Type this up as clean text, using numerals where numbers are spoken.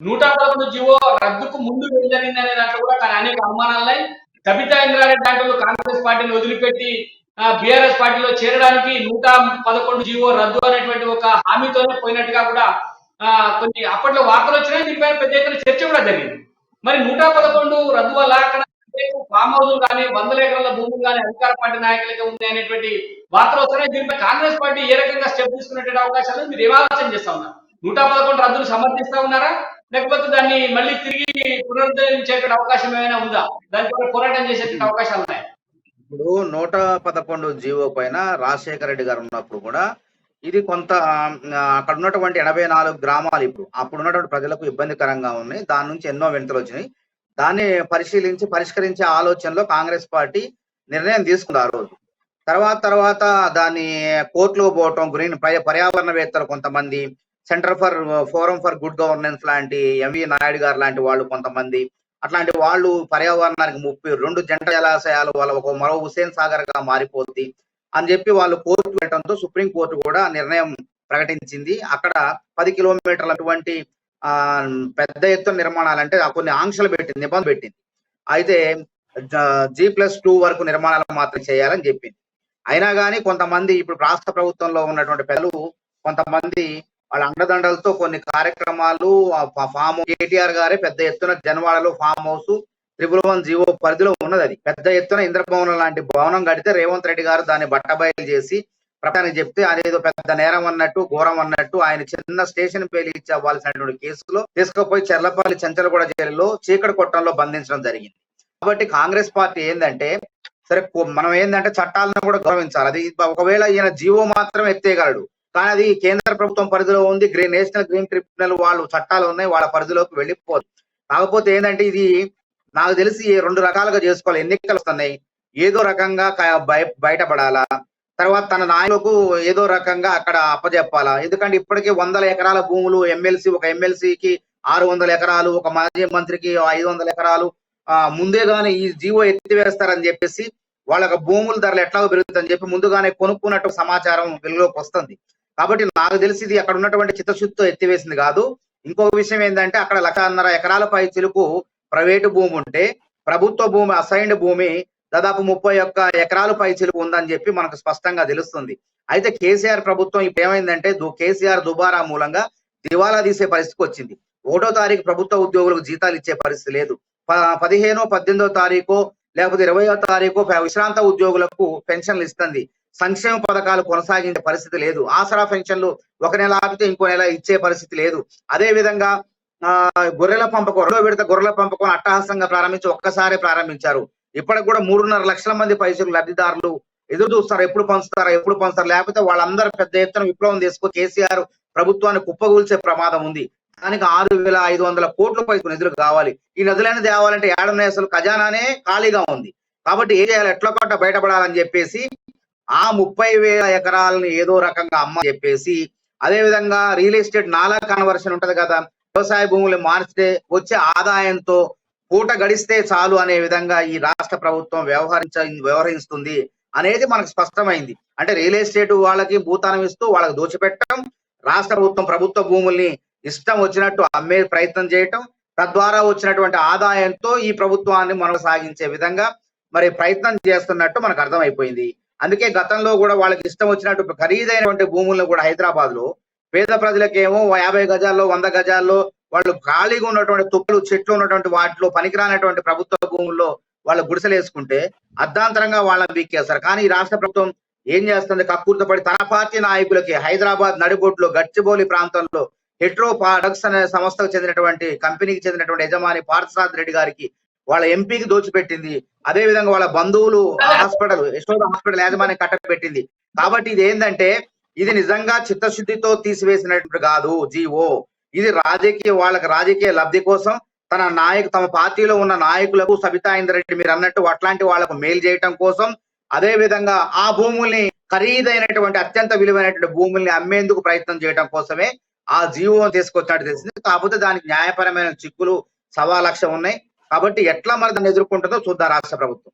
111 GO రద్దుకు ముందు ఏం జరిగిందనే దాంట్లో కూడా అనేక అనుమానాలున్నాయి. కవితా ఇంద్రారెడ్డి దాంట్లో కాంగ్రెస్ పార్టీని వదిలిపెట్టి బీఆర్ఎస్ పార్టీలో చేరడానికి 111 జీవో రద్దు అనేటువంటి ఒక హామీతోనే పోయినట్టుగా కూడా కొన్ని అప్పట్లో వార్తలు వచ్చినాయి. దీనిపైన పెద్ద ఎత్తున చర్చ కూడా జరిగింది. మరి 111 రద్దు వల్ల అక్కడ ఫామ్ హౌస్ కానీ 100 ఎకరాల భూములు కానీ అధికార పార్టీ నాయకులకే ఉంది అనేటువంటి వార్తలు వస్తున్నాయి. దీనిపై కాంగ్రెస్ పార్టీ ఏ రకంగా స్టెప్ తీసుకునేటువంటి అవకాశాలు మీరు ఏం ఆలోచన చేస్తా ఉన్నారు? 111 రద్దును సమర్థిస్తా ఉన్నారా, లేకపోతే దాన్ని మళ్ళీ తిరిగి పునరుద్ధరించేటువంటి అవకాశం ఏమైనా ఉందా? దానిపై పోరాటం చేసేటువంటి అవకాశాలు ఉన్నాయి? ఇప్పుడు 111 జీవో పైన రాజశేఖర రెడ్డి గారు ఉన్నప్పుడు కూడా ఇది కొంత అక్కడ ఉన్నటువంటి 84 గ్రామాలు ఇప్పుడు అప్పుడు ఉన్నటువంటి ప్రజలకు ఇబ్బందికరంగా ఉన్నాయి. దాని నుంచి ఎన్నో వినతులు వచ్చినాయి. దాన్ని పరిశీలించి పరిష్కరించే ఆలోచనలో కాంగ్రెస్ పార్టీ నిర్ణయం తీసుకుంది ఆ రోజు. తర్వాత దాన్ని కోర్టులో పోవటం, గ్రీన్ పర్యావరణవేత్తలు కొంతమంది, centre for forum for good governance లాంటి ఎంవి నాయుడు గారు లాంటి వాళ్ళు కొంతమంది, అట్లాంటి వాళ్ళు పర్యావరణానికి 32 జంట జలాశయాలు వాళ్ళ ఒక మరో హుసేన్ సాగర్ గా మారిపోద్ది అని చెప్పి వాళ్ళు కోర్టు పెట్టడంతో సుప్రీం కోర్టు కూడా నిర్ణయం ప్రకటించింది. అక్కడ 10 కిలోమీటర్ల అటువంటి పెద్ద ఎత్తున నిర్మాణాలు అంటే కొన్ని ఆంక్షలు పెట్టింది, నిబంధన పెట్టింది. అయితే G+2 వరకు నిర్మాణాలు మాత్రం చేయాలని చెప్పింది. అయినా కానీ కొంతమంది ఇప్పుడు రాష్ట్ర ప్రభుత్వంలో ఉన్నటువంటి పెద్దలు కొంతమంది వాళ్ళ అండదండలతో కొన్ని కార్యక్రమాలు ఫామ్ కేటీఆర్ గారే పెద్ద ఎత్తున జనవాడలో ఫామ్ హౌస్ 111 జీవో పరిధిలో ఉన్నది. అది పెద్ద ఎత్తున ఇంద్రభవనం లాంటి భవనం కడితే రేవంత్ రెడ్డి గారు దాన్ని బట్టబయలు చేసి ప్రపంచానికి చెప్తే అదేదో పెద్ద నేరం అన్నట్టు, ఘోరం అన్నట్టు ఆయన చిన్న స్టేషన్ పేరు ఇచ్చి అవ్వాల్సినటువంటి కేసులో తీసుకుపోయి చెర్లపల్లి చెంచలగూడ జైలులో చీకటి కొట్టంలో బంధించడం జరిగింది. కాబట్టి కాంగ్రెస్ పార్టీ ఏంటంటే సరే మనం ఏంటంటే చట్టాలను కూడా గౌరవించాలి. అది ఒకవేళ ఈయన జీవో మాత్రం ఎత్తేయగలడు, కానీ అది కేంద్ర ప్రభుత్వం పరిధిలో ఉంది. నేషనల్ గ్రీన్ ట్రిబ్యునల్ వాళ్ళు చట్టాలు ఉన్నాయి, వాళ్ళ పరిధిలోకి వెళ్ళిపోదు. కాకపోతే ఏంటంటే ఇది నాకు తెలిసి 2 రకాలుగా చేసుకోవాలి. ఎన్నికలు వస్తున్నాయి, ఏదో రకంగా బయటపడాలా, తర్వాత తన నాయకులకు ఏదో రకంగా అక్కడ అప్పచెప్పాలా. ఎందుకంటే ఇప్పటికే 100 ఎకరాల భూములు ఒక ఎమ్మెల్సీకి 600 ఎకరాలు, ఒక మాజీ మంత్రికి 500 ఎకరాలు ముందేగానే ఈ జీవో ఎత్తివేస్తారని చెప్పేసి వాళ్ళకి భూముల ధరలు ఎట్లాగో పెరుగుతుందని చెప్పి ముందుగానే కొనుక్కున్నట్టు సమాచారం వెలుగులోకి వస్తుంది. కాబట్టి నాకు తెలిసి ఇది అక్కడ ఉన్నటువంటి చిత్తశుద్ధితో ఎత్తివేసింది కాదు. ఇంకొక విషయం ఏంటంటే అక్కడ 1.5 ఎకరాల పై చిలుకు ప్రైవేటు భూమి ఉంటే ప్రభుత్వ భూమి అసైన్డ్ భూమి దాదాపు 31 ఎకరాల పై చిలుకు ఉందని చెప్పి మనకు స్పష్టంగా తెలుస్తుంది. అయితే కేసీఆర్ ప్రభుత్వం ఇప్పుడు ఏమైందంటే కేసీఆర్ దుబారా మూలంగా దివాలా తీసే పరిస్థితికి వచ్చింది. 1వ తారీఖు ప్రభుత్వ ఉద్యోగులకు జీతాలు ఇచ్చే పరిస్థితి లేదు. 15, 18వ తారీఖు లేకపోతే 20వ తారీఖు విశ్రాంత ఉద్యోగులకు పెన్షన్లు ఇస్తుంది. సంక్షేమ పథకాలు కొనసాగించే పరిస్థితి లేదు. ఆసరా పెన్షన్లు ఒక నెల ఆపితే ఇంకో నెల ఇచ్చే పరిస్థితి లేదు. అదే విధంగా గొర్రెల పెంపకం 2వ విడత గొర్రెల పెంపకం అట్టహాసంగా ప్రారంభించి ఒక్కసారి ప్రారంభించారు. ఇప్పటికి కూడా 3.5 లక్షల మంది పైసలు లబ్ధిదారులు ఎదురు చూస్తారు, ఎప్పుడు పంచుతారు, లేకపోతే వాళ్ళందరూ పెద్ద ఎత్తున విప్లవం తీసుకుని కేసీఆర్ ప్రభుత్వాన్ని కుప్పగూల్చే ప్రమాదం ఉంది. దానికి 6,500 కోట్ల పైసలు నిధులు కావాలి. ఈ నిధులైనా తేవాలంటే ఏడున్నాయి, అసలు ఖజానానే ఖాళీగా ఉంది. కాబట్టి ఏం చేయాలి, ఎట్లా కొట్ట బయటపడాలని చెప్పేసి ఆ 30,000 ఎకరాలను ఏదో రకంగా అమ్మ చెప్పేసి, అదే విధంగా రియల్ ఎస్టేట్ నాలా కన్వర్షన్ ఉంటది కదా, వ్యవసాయ భూములు మార్చితే వచ్చే ఆదాయంతో పూట గడిస్తే చాలు అనే విధంగా ఈ రాష్ట్ర ప్రభుత్వం వ్యవహరిస్తుంది అనేది మనకు స్పష్టమైంది. అంటే రియల్ ఎస్టేట్ వాళ్ళకి భూతానం ఇస్తూ వాళ్ళకి దోచిపెట్టడం, రాష్ట్ర ప్రభుత్వ భూముల్ని ఇష్టం వచ్చినట్టు అమ్మే ప్రయత్నం చేయటం, తద్వారా వచ్చినటువంటి ఆదాయంతో ఈ ప్రభుత్వాన్ని మనం సాగించే విధంగా మరి ప్రయత్నం చేస్తున్నట్టు మనకు అర్థమైపోయింది. అందుకే గతంలో కూడా వాళ్ళకి ఇష్టం వచ్చినట్టు ఖరీదైనటువంటి భూములను కూడా హైదరాబాద్ లో పేద ప్రజలకేమో 50 గజాల్లో 100 గజాల్లో వాళ్ళు ఖాళీగా ఉన్నటువంటి తుప్పలు చెట్లు ఉన్నటువంటి వాటిలో పనికిరానటువంటి ప్రభుత్వ భూముల్లో వాళ్ళు గుడిసెలు వేసుకుంటే అర్ధాంతరంగా వాళ్ళని బీక్కేస్తారు. కానీ ఈ రాష్ట్ర ప్రభుత్వం ఏం చేస్తుంది, కక్కుర్తపడి తన పార్టీ నాయకులకి హైదరాబాద్ నడిబొడ్లో గచ్చిబౌలి ప్రాంతంలో హెట్రో ప్రొడక్ట్స్ అనే సంస్థకు చెందినటువంటి కంపెనీకి చెందినటువంటి యజమాని పార్థసారథి రెడ్డి గారికి వాళ్ళ ఎంపీకి దోచిపెట్టింది. అదే విధంగా వాళ్ళ బంధువులు యశోద హాస్పిటల్ యాజమాన్యం కట్టబెట్టింది. కాబట్టి ఇది ఏంటంటే ఇది నిజంగా చిత్తశుద్ధితో తీసివేసినట్టు కాదు జీవో. ఇది రాజకీయ లబ్ధి కోసం తమ పార్టీలో ఉన్న నాయకులకు సబితా ఇంద్రెడ్డి మీరు అన్నట్టు అట్లాంటి వాళ్ళకు మేలు చేయటం కోసం, అదే విధంగా ఆ భూముల్ని ఖరీదైనటువంటి అత్యంత విలువైనటువంటి భూముల్ని అమ్మేందుకు ప్రయత్నం చేయడం కోసమే ఆ జీవో తీసుకొచ్చినట్టు తెలిసింది. కాకపోతే దానికి న్యాయపరమైన చిక్కులు 1.25 లక్ష ఉన్నాయి. కాబట్టి ఎట్లా మరి దాన్ని ఎదుర్కొంటుందో చూద్దాం రాష్ట్ర ప్రభుత్వం.